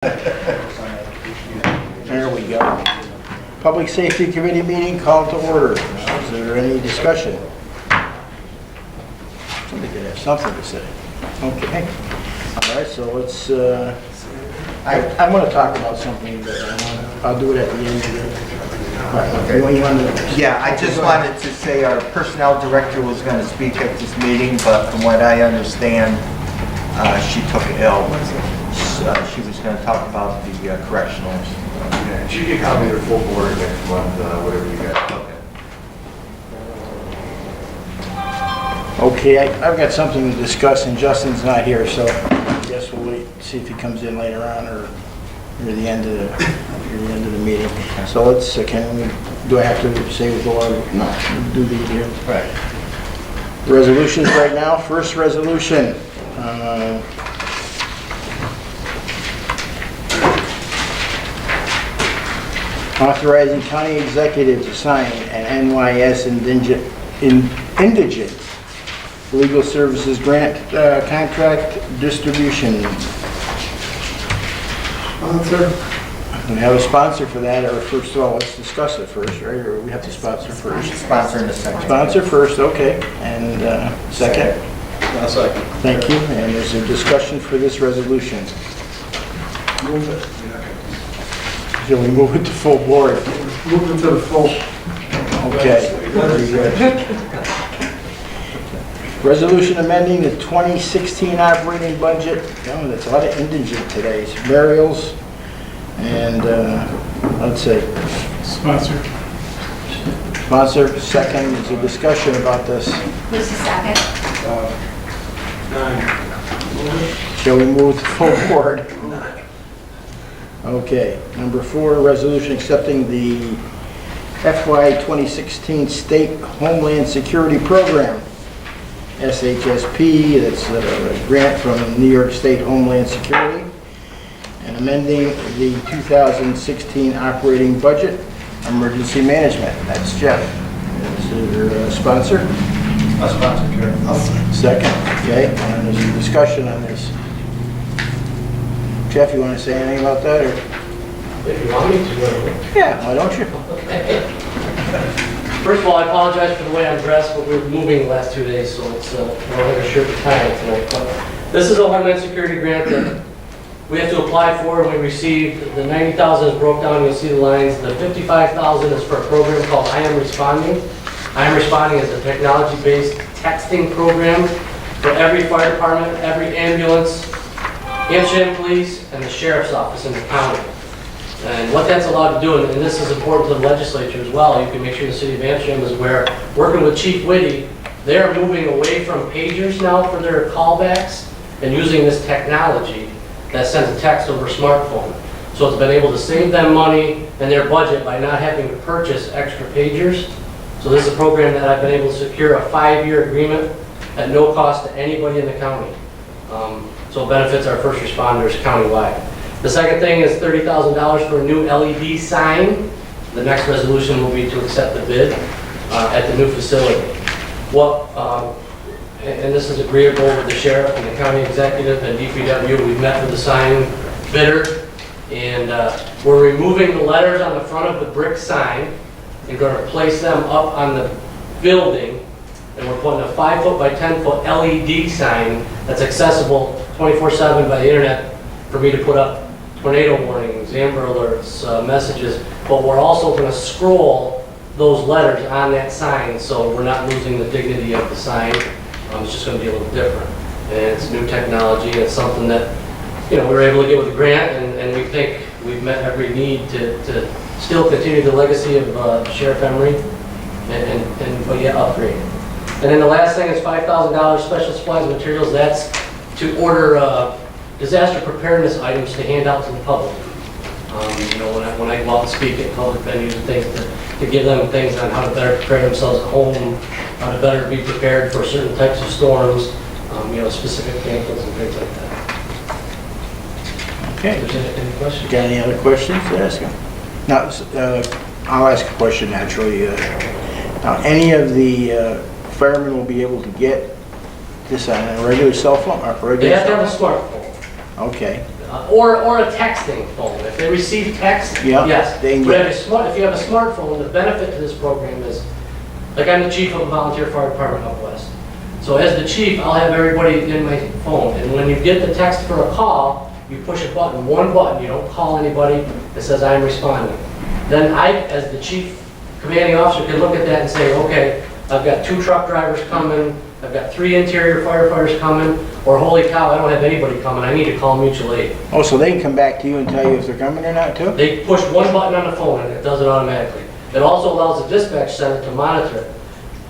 There we go. Public Safety Committee meeting called to order. Is there any discussion? Somebody could have something to say. Okay. All right, so let's, I want to talk about something, but I'll do it at the end of the... Okay. Yeah, I just wanted to say our personnel director was going to speak at this meeting, but from what I understand, she took ill. She was going to talk about the correctionals. Yeah, she can copy their full board next month, whatever you got. Okay, I've got something to discuss, and Justin's not here, so I guess we'll wait, see if he comes in later on, or near the end of the meeting. So let's, do I have to say with the law? No, we'll do these here. Right. Resolutions right now. First resolution. Authorizing county executive to sign an NYS indigent legal services grant contract distribution. We have a sponsor for that, or first of all, let's discuss it first, right? Or we have to sponsor first? Sponsor in a second. Sponsor first, okay. And second? Second. Thank you. And there's a discussion for this resolution. Move it. Shall we move it to full board? Move it to the full. Okay. Very good. Resolution amending the 2016 operating budget. Oh, that's a lot of indigent today. It's burials and, let's see. Sponsor. Sponsor, second. There's a discussion about this. Who's the second? Shall we move to full board? Okay. Number 4, resolution accepting the FY 2016 State Homeland Security Program. SHSP, that's a grant from New York State Homeland Security, and amending the 2016 operating budget, emergency management. That's Jeff. Is there a sponsor? A sponsor, Karen. Second, okay, and there's a discussion on this. Jeff, you want to say anything about that, or? If you want me to. Yeah, why don't you? First of all, I apologize for the way I'm dressed, but we're moving the last 2 days, so it's, I don't have a shirt and tie tonight. But this is a Homeland Security grant that we have to apply for, and we received. The $90,000 is broke down, you'll see the lines. The $55,000 is for a program called I Am Responding. I Am Responding is a technology-based texting program for every fire department, every ambulance, Hampshire Police, and the Sheriff's Office in the county. And what that's allowed to do, and this is important to the legislature as well, you can make sure the city of Amsterdam is aware, working with Chief Whitty, they're moving away from pagers now for their callbacks and using this technology that sends a text over a smartphone. So it's been able to save them money and their budget by not having to purchase extra pagers. So this is a program that I've been able to secure a 5-year agreement at no cost to anybody in the county. So it benefits our first responders countywide. The second thing is $30,000 for a new LED sign. The next resolution will be to accept the bid at the new facility. And this is agreeable with the sheriff and the county executive and DPW. We've met with the sign bidder, and we're removing the letters on the front of the brick sign and going to place them up on the building. And we're putting a 5-foot by 10-foot LED sign that's accessible 24/7 by the internet for me to put up tornado warnings, Amber Alerts, messages, but we're also going to scroll those letters on that sign, so we're not losing the dignity of the sign. It's just going to be a little different, and it's new technology, and it's something that, we were able to get with the grant, and we think we've met every need to still continue the legacy of Sheriff Emery, but yeah, upgrade. And then the last thing is $5,000 special supplies and materials. That's to order disaster preparedness items to hand out to the public. When I go out and speak at public venues and things, to give them things on how to better prepare themselves at home, how to better be prepared for certain types of storms, specific pamphlets and things like that. Okay. If there's any questions? Got any other questions to ask him? Now, I'll ask a question naturally. Now, any of the firemen will be able to get this on a regular cell phone? Or regular They have to have a cell phone? smartphone. Okay. Or a texting phone. If they receive text, Yeah, yes. they can But get if you have a smartphone, the benefit to this program is, like I'm the chief of a volunteer fire department up west. So as the chief, I'll have everybody in my phone. And when you get the text for a call, you push a button, one button, you don't call anybody, it says I'm responding. Then I, as the chief commanding officer, can look at that and say, okay, I've got 2 truck drivers coming, I've got 3 interior firefighters coming, or holy cow, I don't have anybody coming, I need to call mutual aid. Oh, so they can come back to you and tell you if they're coming or not too? They push one button on the phone and it does it automatically. It also allows the dispatch center to monitor it.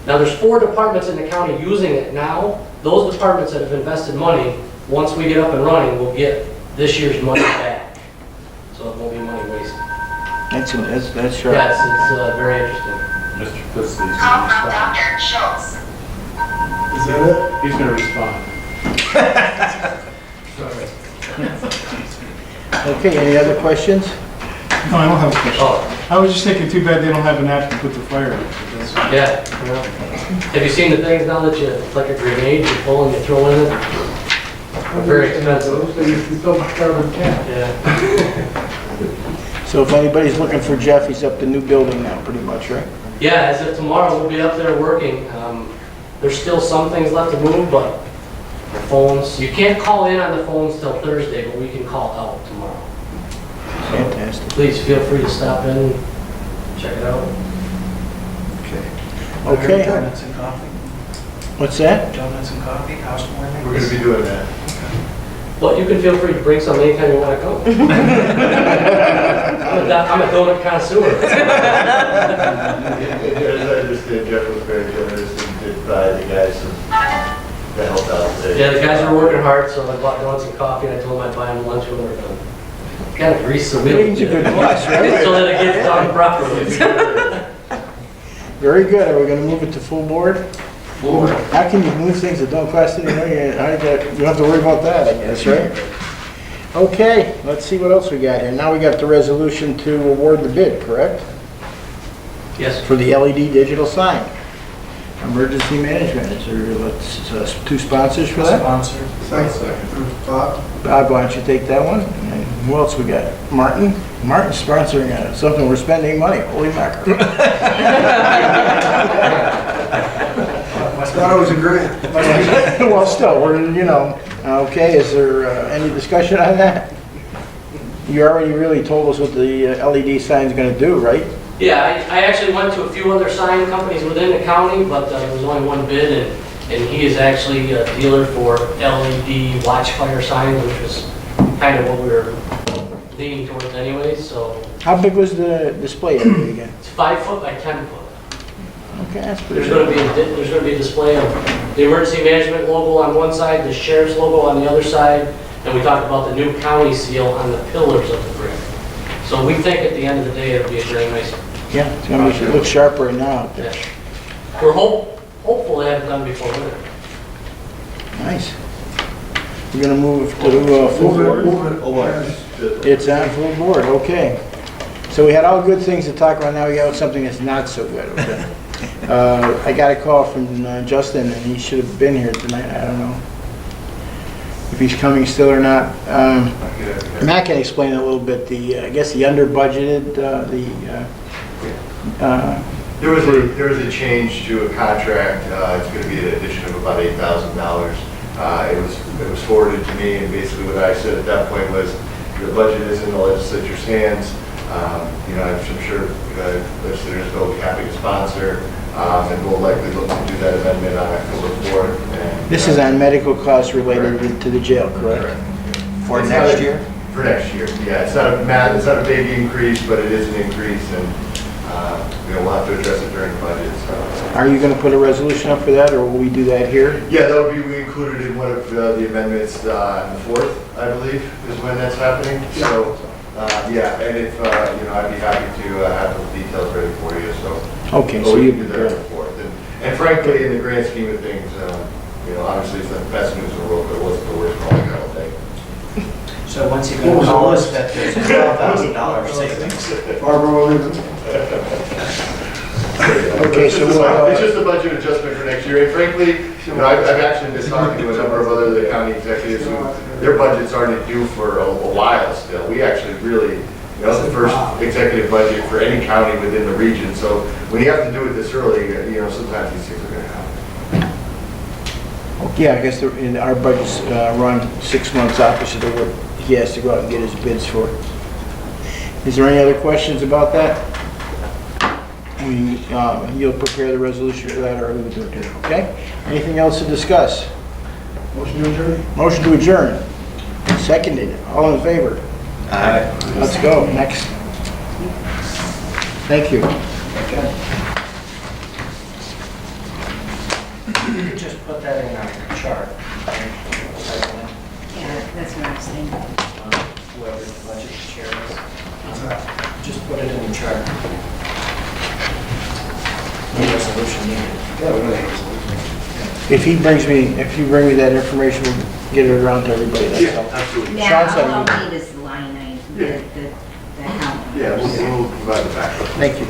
Now, there's 4 departments in the county using it now. Those departments that have invested money, once we get up and running, will get this year's money back. So it won't be money wasted. That's sharp. Yes, it's very interesting. Mr. Pusley's going Call to from respond. Dr. Schultz. Is that it? He's going to respond. Okay, any other questions? No, I don't have a question. Oh, I was just thinking, too bad they don't have an app to put the fire in. yeah. Have you seen the things now that it's like a grenade, you pull and you throw in it? They're very expensive. Yeah. So if anybody's looking for Jeff, he's up the new building now, pretty much, right? Yeah, as of tomorrow, we'll be up there working. There's still some things left to move, but the phones, you can't call in on the phones till Thursday, but we can call out tomorrow. Fantastic. Please feel free to stop in and check it out. Okay, Donuts and coffee, what's that? donuts and coffee, housewarming. We're going to be doing that. But you can feel free to bring some anytime you want to come. I'm a donut connoisseur. As I understand, Jeff was very generous and did buy the guys some to help out today. Yeah, the guys are working hard, so I bought donuts and coffee, and I told them I'd buy them lunch when we're done. Gotta grease the wheel. He's a good boss, right? So that it gets done properly. Very good. Are we gonna move it to full board? Floor. How can you move things that don't cost any money? You don't have to worry about that, I guess, right? Okay, let's see what else we got here. Now we got the resolution to award the bid, correct? Yes. For the LED digital sign. Emergency management, is there 2 sponsors for that? Sponsored. Bob? Bob, why don't you take that one? And who else we got? Martin? Martin's sponsoring something we're spending money, holy mackerel. I thought it was a grant. Well, still, okay, is there any discussion on that? You already really told us what the LED sign's gonna do, right? Yeah, I actually went to a few other sign companies within the county, but there was only one bid, and he is actually a dealer for LED watch fire signs, which was kind of what we were leaning towards anyways, so How big was the display area again? it's 5 foot by 10 foot. Okay, that's pretty There's good. going to be a display of the emergency management logo on one side, the sheriff's logo on the other side, and we talked about the new county seal on the pillars of the brick. So we think at the end of the day, it'll be a very nice. Yeah, it's gonna look sharper now out there. We're hopeful to have it done before winter. Nice. We're gonna move to full board. Oh, It's on full board, okay. So we had all good things to talk about, now we got something that's not so good, okay? I got a call from Justin, and he should have been here tonight, I don't know if he's coming still or not. Matt can explain a little bit, I guess the under budgeted, There was a change to a contract. It's going to be an addition of about $8,000. It was forwarded to me, and basically what I said at that point was, the budget is in the legislature's hands. I'm sure legislators will be happy to sponsor, and we'll likely look to do that amendment on October 4th. this is on medical costs related to the jail, correct? For It's next not a- year? For next year, yeah. It's not a big increase, but it is an increase, and we'll have to address it during the budget. So. Are you gonna put a resolution up for that, or will we do that here? Yeah, that would be included in one of the amendments on the 4th, I believe, is when that's happening. So, yeah, and if, I'd be happy to have those details ready for you, so. Okay, But so we you, can do that on the 4th. And frankly, in the grand scheme of things, obviously it's not the best news in the world, but it wasn't the worst call, I don't think. So once you go call us, that there's a $12,000 savings. Barbara will leave it. Okay, so we'll, It's just a budget adjustment for next year, and frankly, You know, I've actually been talking to a number of other county executives who, their budgets aren't due for a while still. We actually really, you know, it's the first executive budget for any county within the region. So when you have to do it this early, you know, sometimes these things are gonna happen. Yeah, I guess in our budget's run 6 months opposite of what he has to go out and get his bids for. Is there any other questions about that? You'll prepare the resolution for that, or we will do it today, okay? Anything else to discuss? Motion to adjourn? Motion to adjourn. Seconded. All in favor? Aye. Let's go. Next. Thank you. You could just put that in our chart. Yeah, that's what I'm saying. Whoever the budget chair is. Just put it in the chart. No resolution needed. If you bring me that information, we'll get it around to everybody. That's all. Absolutely. Yeah, Sean said all he- I'll need is the line item, the account. Yeah, we'll provide the backup. Thank you.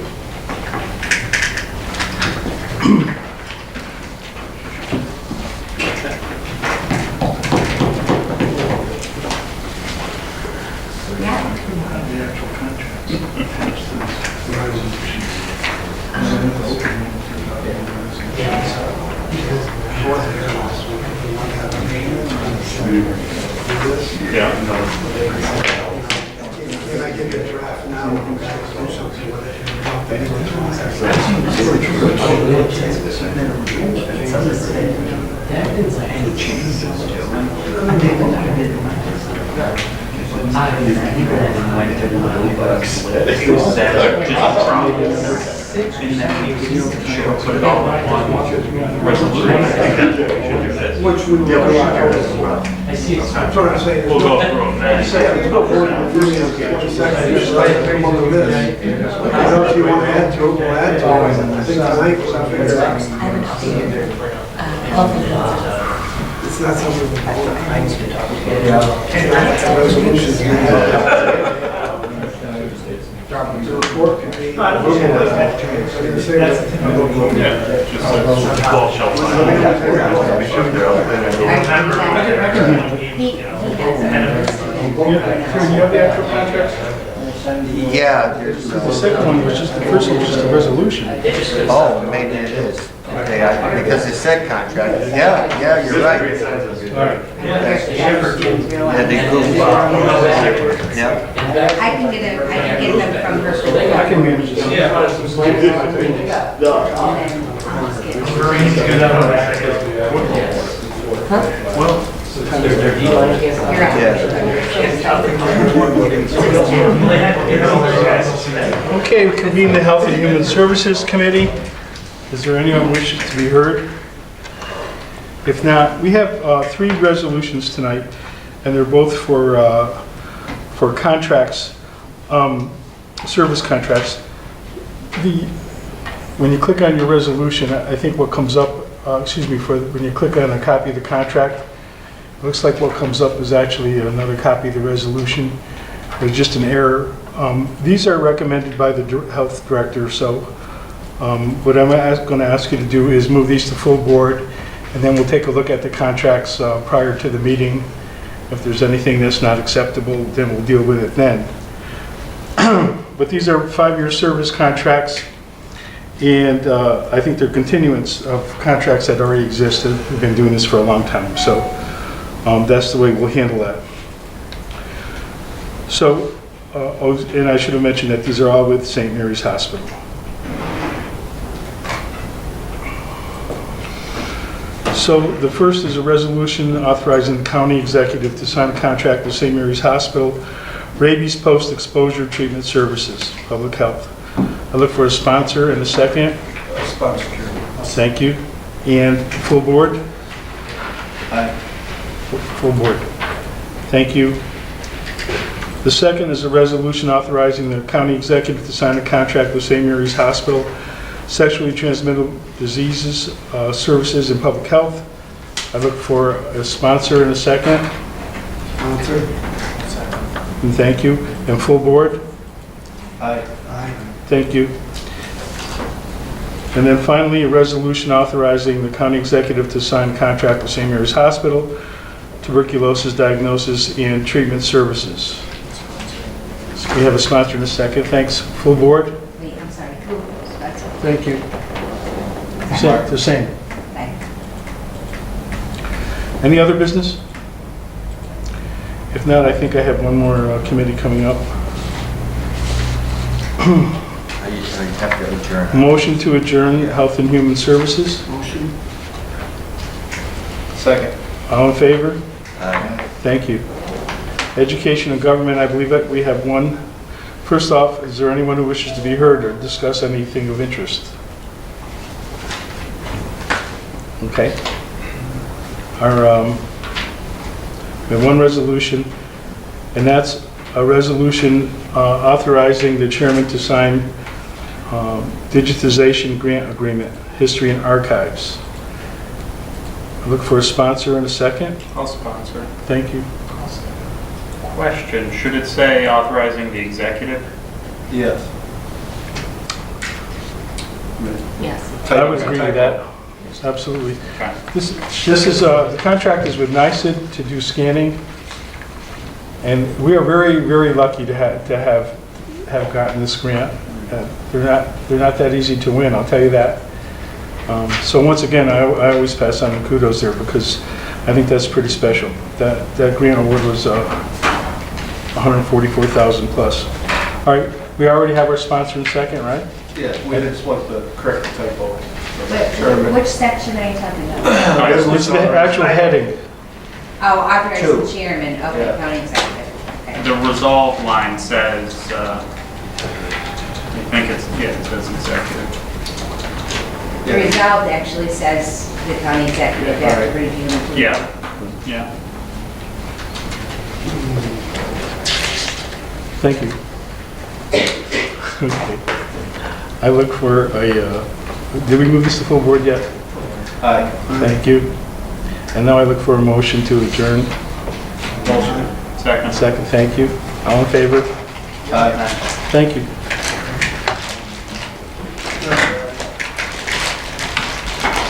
Which we will. I see it's That's what I'm saying. We'll go through them then. There's no vote on this. Just like the one of this. I don't know if you want to add to it, we'll add to it. I think tonight was not fair. I haven't updated health and welfare. It's not something we vote on. I need to talk to you. Resolutions. The report can be. I'm gonna say that. Yeah, just a 12 shelf life. He You have the actual contracts? Yeah, there's, The second one was just, the first one was just a resolution. oh, maybe it is. Okay, because it said contract. Yeah, you're right. All right. Yeah, they goofed up. Yeah. I can get them from her. I can manage this. And then I'll Okay, we convene the Health and Human Services Committee. Is there anyone wishing to be heard? If not, we have 3 resolutions tonight, and they're both for contracts, service contracts. When you click on your resolution, I think what comes up, when you click on a copy of the contract, it looks like what comes up is actually another copy of the resolution. There's just an error. These are recommended by the health director, so what I'm going to ask you to do is move these to full board, and then we'll take a look at the contracts prior to the meeting. If there's anything that's not acceptable, then we'll deal with it then. But these are 5-year service contracts, and I think they're continuance of contracts that already existed. We've been doing this for a long time, so that's the way we'll handle that. So, and I should have mentioned that these are all with St. Mary's Hospital. So the first is a resolution authorizing the county executive to sign a contract with St. Mary's Hospital, rabies post-exposure treatment services, public health. I look for a sponsor and a second. Sponsor. Thank you. And full board? Aye. Full board. Thank you. The second is a resolution authorizing the county executive to sign a contract with St. Mary's Hospital, sexually transmitted diseases, services, and public health. I look for a sponsor and a second. Sponsor. And thank you. And full board? Aye. Aye. Thank you. And then finally, a resolution authorizing the county executive to sign contract with St. Mary's Hospital, tuberculosis diagnosis and treatment services. So we have a sponsor in a second. Thanks. Full board? Wait, I'm sorry, who, that's it. Thank you. The same. Thanks. Any other business? If not, I think I have one more committee coming up. You have to adjourn. Motion to adjourn Health and Human Services. Motion. Second. All in favor? Aye. Thank you. Education and Government, I believe that we have one. First off, is there anyone who wishes to be heard or discuss anything of interest? Okay. We have one resolution, and that's a resolution authorizing the chairman to sign digitization grant agreement, history and archives. I look for a sponsor in a second. I'll sponsor. Thank you. Question, should it say authorizing the executive? Yes. Yes. I would agree with that. Absolutely. Okay. This is, the contract is with NICID to do scanning, and we are very, very lucky to have gotten this grant. They're not that easy to win, I'll tell you that. So once again, I always pass on the kudos there because I think that's pretty special. That grant award was $144,000 plus. All right, we already have our sponsor in second, right? Yeah, we just want the correct typo. Which section are you talking about? It's the actual heading. Oh, authorizing Two. the chairman of the Yeah. county executive. Okay. The resolve line says, I think it's, yeah, it says executive. The resolved actually says the county executive after review and approval. Yeah. Thank you. Okay. I look for a, did we move this to full board yet? Aye. Thank you. And now I look for a motion to adjourn. Second. Second, thank you. All in favor? Aye. Thank you.